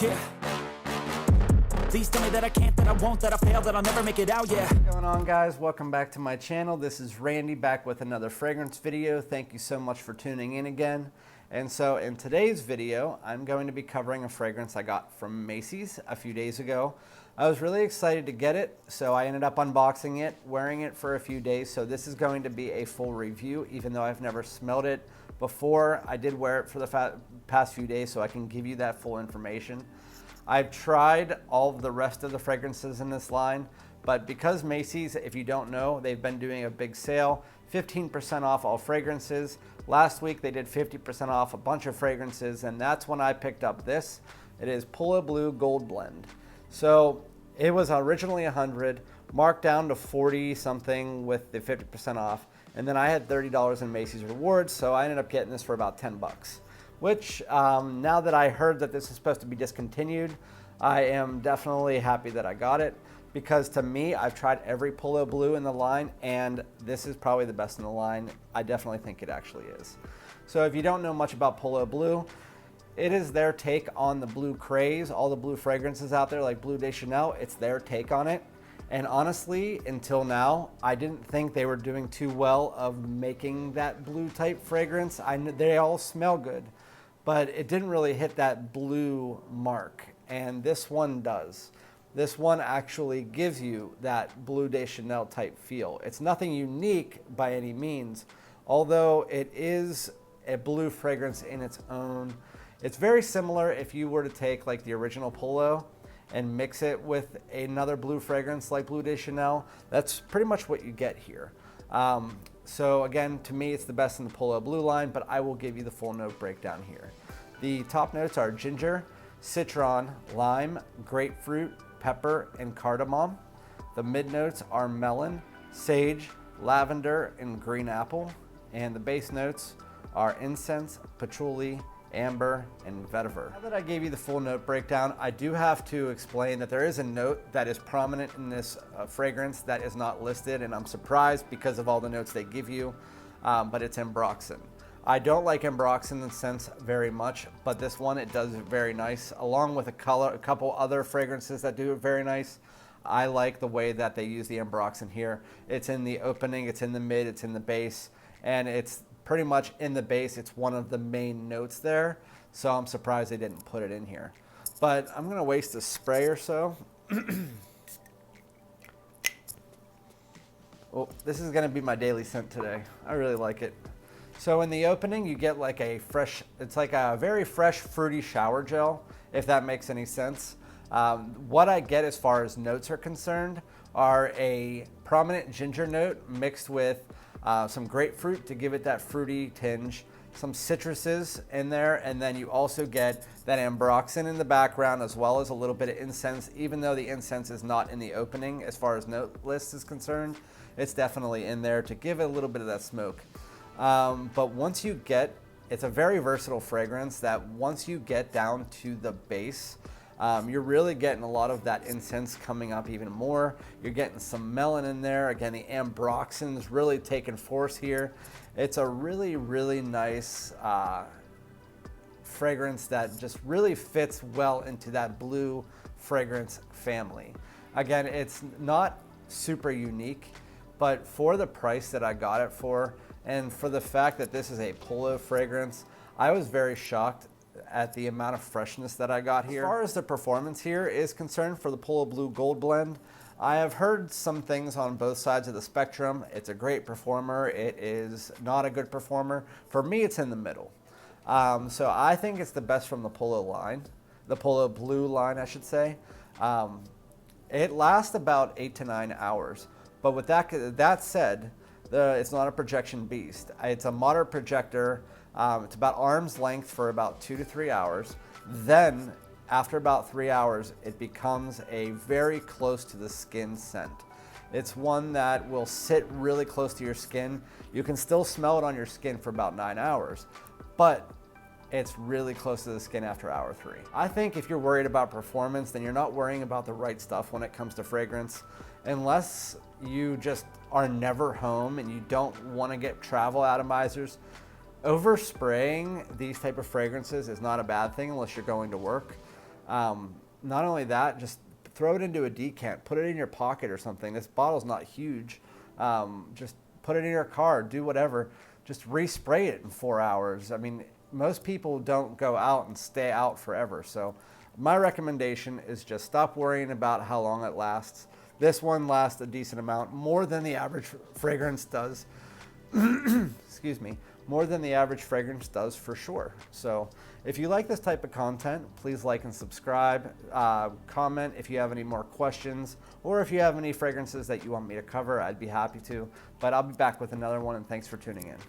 Yeah. Please tell me that I can't, that I won't, that I fail, that I'll never make it out, yeah. What's going on, guys? Welcome back to my channel. This is Randy back with another fragrance video. Thank you so much for tuning in again. And so in today's video, I'm going to be covering a fragrance I got from Macy's a few days ago. I was really excited to get it, so I ended up unboxing it, wearing it for a few days. So this is going to be a full review, even though I've never smelled it before. I did wear it for the past few days, so I can give you that full information. I've tried all of the rest of the fragrances in this line, but because Macy's, if you don't know, they've been doing a big sale, 15% off all fragrances. Last week they did 50% off a bunch of fragrances, and that's when I picked up this. It is Polo Blue Gold Blend. So it was originally 100, marked down to 40 something with the 50% off, and then I had $30 in Macy's rewards, so I ended up getting this for about 10 bucks. Which, now that I heard that this is supposed to be discontinued, I am definitely happy that I got it, because to me, I've tried every Polo Blue in the line, and this is probably the best in the line. I definitely think it actually is. So if you don't know much about Polo Blue, it is their take on the blue craze. All the blue fragrances out there, like Bleu de Chanel, it's their take on it. And honestly, until now, I didn't think they were doing too well of making that blue type fragrance. They all smell good, but it didn't really hit that blue mark, and this one does. This one actually gives you that Bleu de Chanel type feel. It's nothing unique by any means, although it is a blue fragrance in its own. It's very similar if you were to take like the original Polo and mix it with another blue fragrance like Bleu de Chanel. That's pretty much what you get here. So again, to me, it's the best in the Polo Blue line, but I will give you the full note breakdown here. The top notes are ginger, citron, lime, grapefruit, pepper, and cardamom. The mid notes are melon, sage, lavender, and green apple. And the base notes are incense, patchouli, amber, and vetiver. Now that I gave you the full note breakdown, I do have to explain that there is a note that is prominent in this fragrance that is not listed, and I'm surprised because of all the notes they give you, but it's ambroxan. I don't like ambroxan scents very much, but this one, it does it very nice, along with a couple other fragrances that do it very nice. I like the way that they use the ambroxan here. It's in the opening, it's in the mid, it's in the base, and it's pretty much in the base. It's one of the main notes there, so I'm surprised they didn't put it in here. But I'm gonna waste a spray or so. Well, this is gonna be my daily scent today. I really like it. So in the opening, you get like it's like a very fresh, fruity shower gel, if that makes any sense. What I get as far as notes are concerned are a prominent ginger note mixed with some grapefruit to give it that fruity tinge, some citruses in there, and then you also get that ambroxan in the background, as well as a little bit of incense. Even though the incense is not in the opening as far as note list is concerned, it's definitely in there to give it a little bit of that smoke. But once you get, it's a very versatile fragrance that once you get down to the base, you're really getting a lot of that incense coming up even more. You're getting some melon in there. Again, the ambroxan's really taking force here. It's a really, really nice fragrance that just really fits well into that blue fragrance family. Again, it's not super unique, but for the price that I got it for, and for the fact that this is a Polo fragrance, I was very shocked at the amount of freshness that I got here. As far as the performance here is concerned for the Polo Blue Gold Blend, I have heard some things on both sides of the spectrum. It's a great performer. It is not a good performer. For me, it's in the middle. So I think it's the best from the Polo line, the Polo Blue line, I should say. It lasts about 8 to 9 hours. But with that said, it's not a projection beast. It's a moderate projector. It's about arm's length for about 2 to 3 hours. Then, after about 3 hours, it becomes a very close to the skin scent. It's one that will sit really close to your skin. You can still smell it on your skin for about 9 hours, but it's really close to the skin after hour 3. I think if you're worried about performance, then you're not worrying about the right stuff when it comes to fragrance. Unless you just are never home and you don't want to get travel atomizers, overspraying these type of fragrances is not a bad thing unless you're going to work. Not only that, just throw it into a decant, put it in your pocket or something. This bottle's not huge. Just put it in your car, do whatever. Just respray it in 4 hours. I mean, most people don't go out and stay out forever. So my recommendation is just stop worrying about how long it lasts. This one lasts a decent amount, more than the average fragrance does. Excuse me, more than the average fragrance does for sure. So if you like this type of content, please like and subscribe. Comment if you have any more questions, or if you have any fragrances that you want me to cover, I'd be happy to. But I'll be back with another one, and thanks for tuning in.